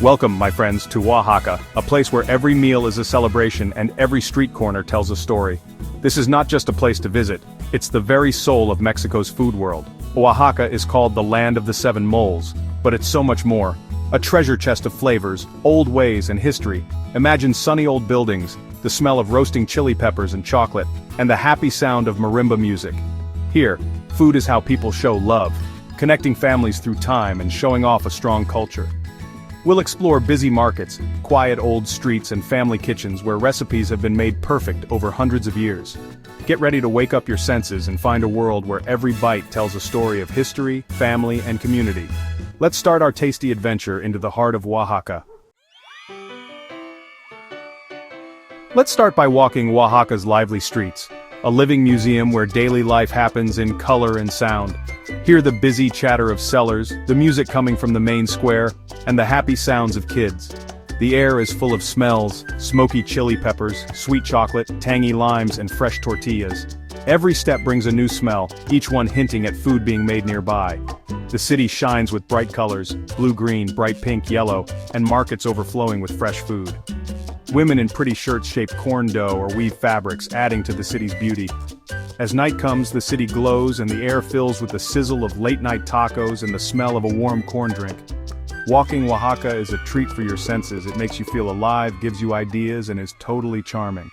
Welcome, my friends, to Oaxaca, a place where every meal is a celebration and every street corner tells a story. This is not just a place to visit, it's the very soul of Mexico's food world. Oaxaca is called the land of the seven moles, but it's so much more. A treasure chest of flavors, old ways and history. Imagine sunny old buildings, the smell of roasting chili peppers and chocolate, and the happy sound of marimba music. Here, food is how people show love, connecting families through time and showing off a strong culture. We'll explore busy markets, quiet old streets and family kitchens where recipes have been made perfect over hundreds of years. Get ready to wake up your senses and find a world where every bite tells a story of history, family, and community. Let's start our tasty adventure into the heart of Oaxaca. Let's start by walking Oaxaca's lively streets, a living museum where daily life happens in color and sound. Hear the busy chatter of sellers, the music coming from the main square, and the happy sounds of kids. The air is full of smells, smoky chili peppers, sweet chocolate, tangy limes, and fresh tortillas. Every step brings a new smell, each one hinting at food being made nearby. The city shines with bright colors, blue-green, bright pink, yellow, and markets overflowing with fresh food. Women in pretty shirts shape corn dough or weave fabrics, adding to the city's beauty. As night comes, the city glows and the air fills with the sizzle of late-night tacos and the smell of a warm corn drink. Walking Oaxaca is a treat for your senses. It makes you feel alive, gives you ideas, and is totally charming.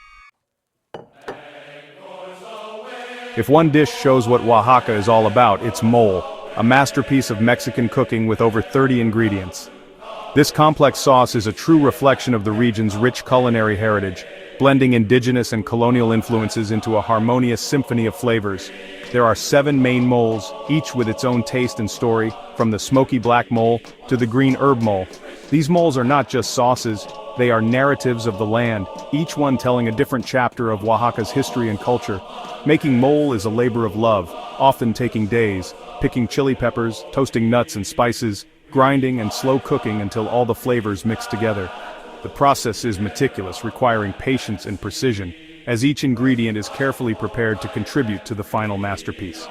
If one dish shows what Oaxaca is all about, it's mole, a masterpiece of Mexican cooking with over 30 ingredients. This complex sauce is a true reflection of the region's rich culinary heritage, blending indigenous and colonial influences into a harmonious symphony of flavors. There are 7 main moles, each with its own taste and story, from the smoky black mole to the green herb mole. These moles are not just sauces, they are narratives of the land, each one telling a different chapter of Oaxaca's history and culture. Making mole is a labor of love, often taking days, picking chili peppers, toasting nuts and spices, grinding and slow cooking until all the flavors mix together. The process is meticulous, requiring patience and precision, as each ingredient is carefully prepared to contribute to the final masterpiece.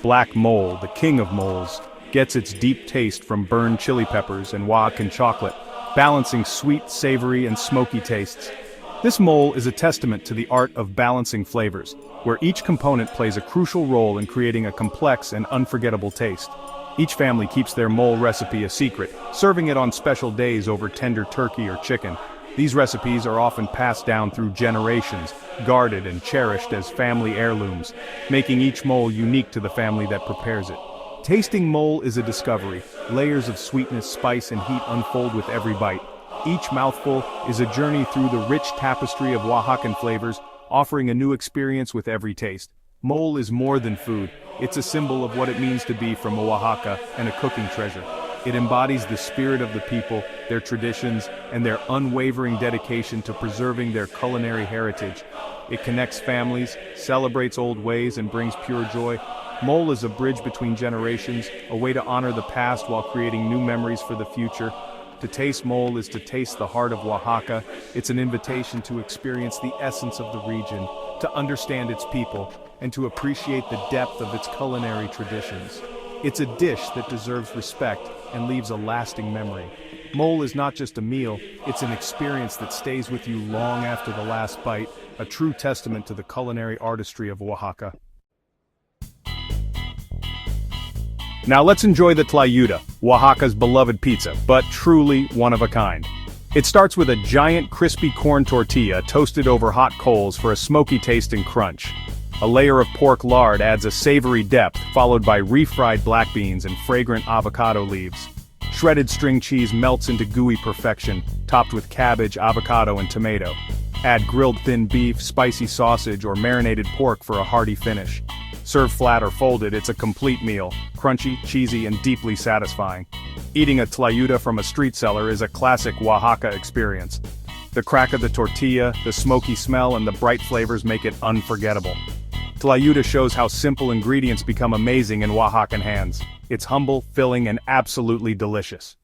Black mole, the king of moles, gets its deep taste from burned chili peppers and Oaxacan chocolate, balancing sweet, savory, and smoky tastes. This mole is a testament to the art of balancing flavors, where each component plays a crucial role in creating a complex and unforgettable taste. Each family keeps their mole recipe a secret, serving it on special days over tender turkey or chicken. These recipes are often passed down through generations, guarded and cherished as family heirlooms, making each mole unique to the family that prepares it. Tasting mole is a discovery. Layers of sweetness, spice, and heat unfold with every bite. Each mouthful is a journey through the rich tapestry of Oaxacan flavors, offering a new experience with every taste. Mole is more than food. It's a symbol of what it means to be from Oaxaca and a cooking treasure. It embodies the spirit of the people, their traditions, and their unwavering dedication to preserving their culinary heritage. It connects families, celebrates old ways, and brings pure joy. Mole is a bridge between generations, a way to honor the past while creating new memories for the future. To taste mole is to taste the heart of Oaxaca. It's an invitation to experience the essence of the region, to understand its people, and to appreciate the depth of its culinary traditions. It's a dish that deserves respect and leaves a lasting memory. Mole is not just a meal, it's an experience that stays with you long after the last bite, a true testament to the culinary artistry of Oaxaca. Now let's enjoy the tlayuda, Oaxaca's beloved pizza, but truly one of a kind. It starts with a giant crispy corn tortilla toasted over hot coals for a smoky taste and crunch. A layer of pork lard adds a savory depth, followed by refried black beans and fragrant avocado leaves. Shredded string cheese melts into gooey perfection, topped with cabbage, avocado, and tomato. Add grilled thin beef, spicy sausage, or marinated pork for a hearty finish. Serve flat or folded, it's a complete meal, crunchy, cheesy, and deeply satisfying. Eating a tlayuda from a street seller is a classic Oaxaca experience. The crack of the tortilla, the smoky smell, and the bright flavors make it unforgettable. Tlayuda shows how simple ingredients become amazing in Oaxacan hands. It's humble, filling, and absolutely delicious.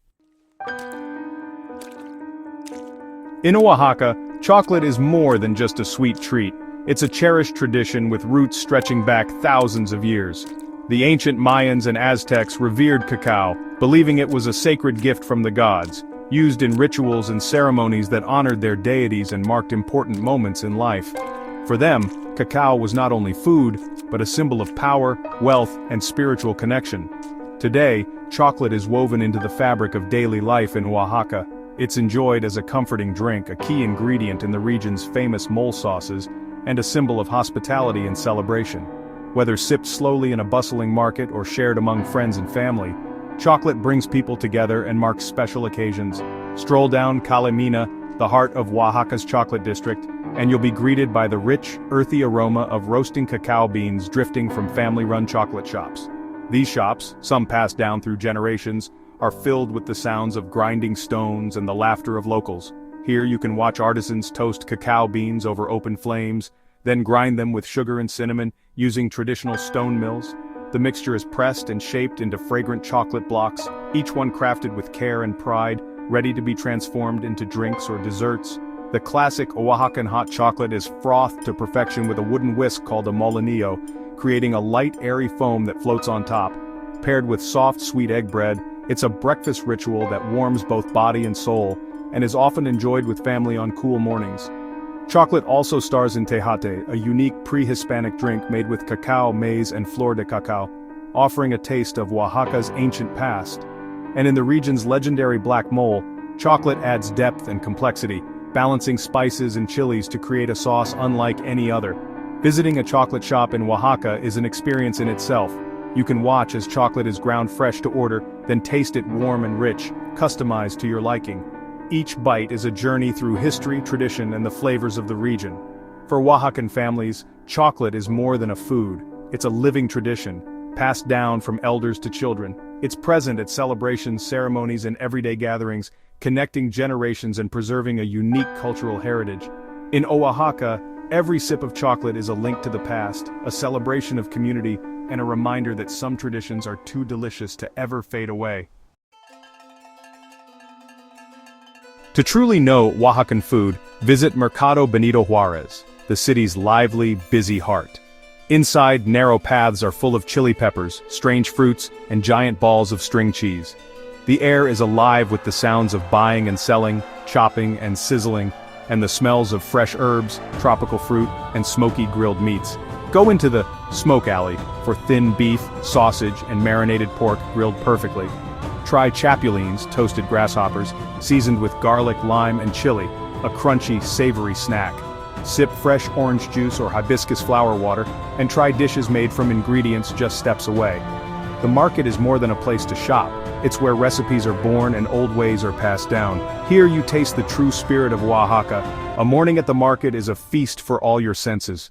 In Oaxaca, chocolate is more than just a sweet treat. It's a cherished tradition with roots stretching back thousands of years. The ancient Mayans and Aztecs revered cacao, believing it was a sacred gift from the gods. used in rituals and ceremonies that honored their deities and marked important moments in life. For them, cacao was not only food, but a symbol of power, wealth, and spiritual connection. Today, chocolate is woven into the fabric of daily life in Oaxaca. It's enjoyed as a comforting drink, a key ingredient in the region's famous mole sauces, and a symbol of hospitality and celebration. Whether sipped slowly in a bustling market or shared among friends and family, chocolate brings people together and marks special occasions. Stroll down Calle Mina, the heart of Oaxaca's chocolate district, and you'll be greeted by the rich, earthy aroma of roasting cacao beans drifting from family-run chocolate shops. These shops, some passed down through generations, are filled with the sounds of grinding stones and the laughter of locals. Here you can watch artisans toast cacao beans over open flames, then grind them with sugar and cinnamon, using traditional stone mills. The mixture is pressed and shaped into fragrant chocolate blocks, each one crafted with care and pride, ready to be transformed into drinks or desserts. The classic Oaxacan hot chocolate is frothed to perfection with a wooden whisk called a molinillo, creating a light, airy foam that floats on top. Paired with soft, sweet egg bread, it's a breakfast ritual that warms both body and soul, and is often enjoyed with family on cool mornings. Chocolate also stars in tejate, a unique pre-Hispanic drink made with cacao, maize, and flor de cacao, offering a taste of Oaxaca's ancient past. And in the region's legendary black mole, chocolate adds depth and complexity, balancing spices and chilies to create a sauce unlike any other. Visiting a chocolate shop in Oaxaca is an experience in itself. You can watch as chocolate is ground fresh to order, then taste it warm and rich, customized to your liking. Each bite is a journey through history, tradition, and the flavors of the region. For Oaxacan families, chocolate is more than a food. It's a living tradition, passed down from elders to children. It's present at celebrations, ceremonies, and everyday gatherings, connecting generations and preserving a unique cultural heritage. In Oaxaca, every sip of chocolate is a link to the past, a celebration of community, and a reminder that some traditions are too delicious to ever fade away. To truly know Oaxacan food, visit Mercado Benito Juarez, the city's lively, busy heart. Inside, narrow paths are full of chili peppers, strange fruits, and giant balls of string cheese. The air is alive with the sounds of buying and selling, chopping and sizzling, and the smells of fresh herbs, tropical fruit, and smoky grilled meats. Go into the smoke alley for thin beef, sausage, and marinated pork grilled perfectly. Try chapulines, toasted grasshoppers, seasoned with garlic, lime, and chili, a crunchy, savory snack. Sip fresh orange juice or hibiscus flower water, and try dishes made from ingredients just steps away. The market is more than a place to shop. It's where recipes are born and old ways are passed down. Here you taste the true spirit of Oaxaca. A morning at the market is a feast for all your senses.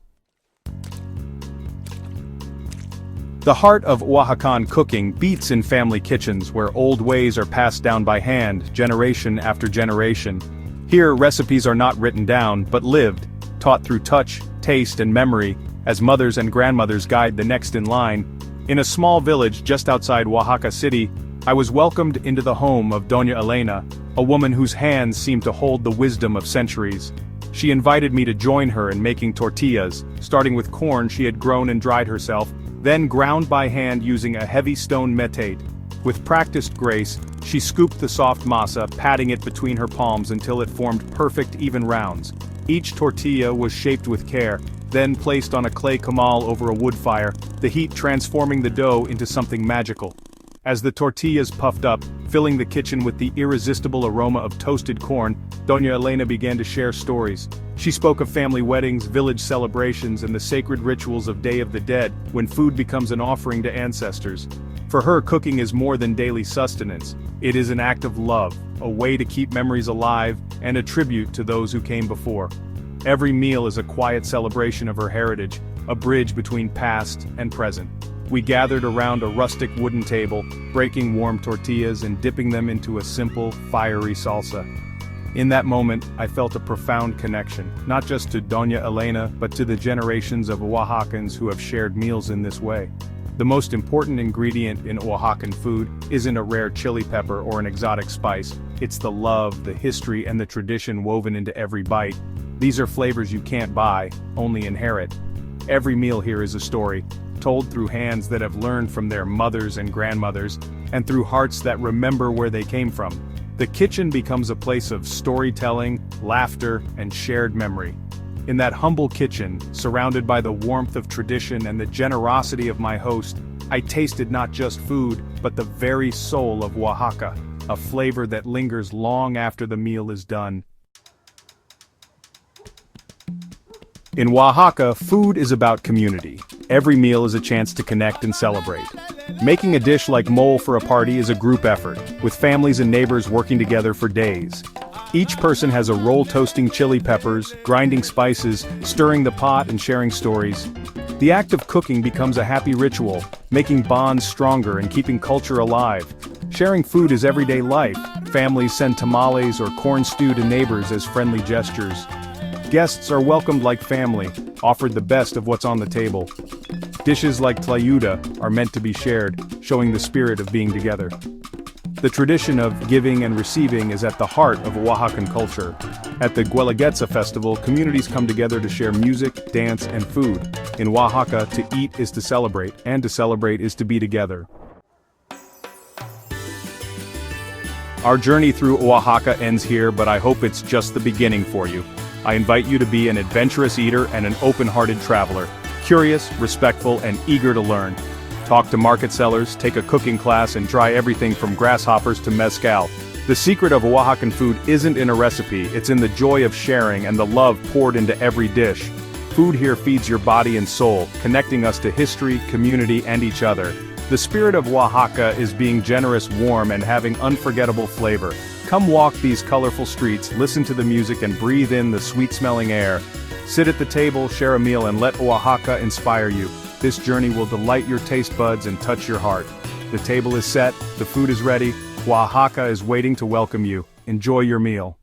The heart of Oaxacan cooking beats in family kitchens where old ways are passed down by hand, generation after generation. Here recipes are not written down, but lived, taught through touch, taste, and memory, as mothers and grandmothers guide the next in line. In a small village just outside Oaxaca City, I was welcomed into the home of Doña Elena, a woman whose hands seemed to hold the wisdom of centuries. She invited me to join her in making tortillas, starting with corn she had grown and dried herself, then ground by hand using a heavy stone metate. With practiced grace, she scooped the soft masa, patting it between her palms until it formed perfect even rounds. Each tortilla was shaped with care, then placed on a clay comal over a wood fire, the heat transforming the dough into something magical. As the tortillas puffed up, filling the kitchen with the irresistible aroma of toasted corn, Doña Elena began to share stories. She spoke of family weddings, village celebrations, and the sacred rituals of Day of the Dead, when food becomes an offering to ancestors. For her, cooking is more than daily sustenance. It is an act of love, a way to keep memories alive, and a tribute to those who came before. Every meal is a quiet celebration of her heritage, a bridge between past and present. We gathered around a rustic wooden table, breaking warm tortillas and dipping them into a simple, fiery salsa. In that moment, I felt a profound connection, not just to Doña Elena, but to the generations of Oaxacans who have shared meals in this way. The most important ingredient in Oaxacan food isn't a rare chili pepper or an exotic spice. It's the love, the history, and the tradition woven into every bite. These are flavors you can't buy, only inherit. Every meal here is a story, told through hands that have learned from their mothers and grandmothers, and through hearts that remember where they came from. The kitchen becomes a place of storytelling, laughter, and shared memory. In that humble kitchen, surrounded by the warmth of tradition and the generosity of my host, I tasted not just food, but the very soul of Oaxaca, a flavor that lingers long after the meal is done. In Oaxaca, food is about community. Every meal is a chance to connect and celebrate. Making a dish like mole for a party is a group effort, with families and neighbors working together for days. Each person has a role toasting chili peppers, grinding spices, stirring the pot and sharing stories. The act of cooking becomes a happy ritual, making bonds stronger and keeping culture alive. Sharing food is everyday life. Families send tamales or corn stew to neighbors as friendly gestures. Guests are welcomed like family, offered the best of what's on the table. Dishes like tlayuda are meant to be shared, showing the spirit of being together. The tradition of giving and receiving is at the heart of Oaxacan culture. At the Guelaguetza festival, communities come together to share music, dance, and food. In Oaxaca, to eat is to celebrate, and to celebrate is to be together. Our journey through Oaxaca ends here, but I hope it's just the beginning for you. I invite you to be an adventurous eater and an open-hearted traveler, curious, respectful, and eager to learn. Talk to market sellers, take a cooking class, and try everything from grasshoppers to mezcal. The secret of Oaxacan food isn't in a recipe, it's in the joy of sharing and the love poured into every dish. Food here feeds your body and soul, connecting us to history, community, and each other. The spirit of Oaxaca is being generous, warm, and having unforgettable flavor. Come walk these colorful streets, listen to the music, and breathe in the sweet-smelling air. Sit at the table, share a meal, and let Oaxaca inspire you. This journey will delight your taste buds and touch your heart. The table is set, the food is ready, Oaxaca is waiting to welcome you. Enjoy your meal.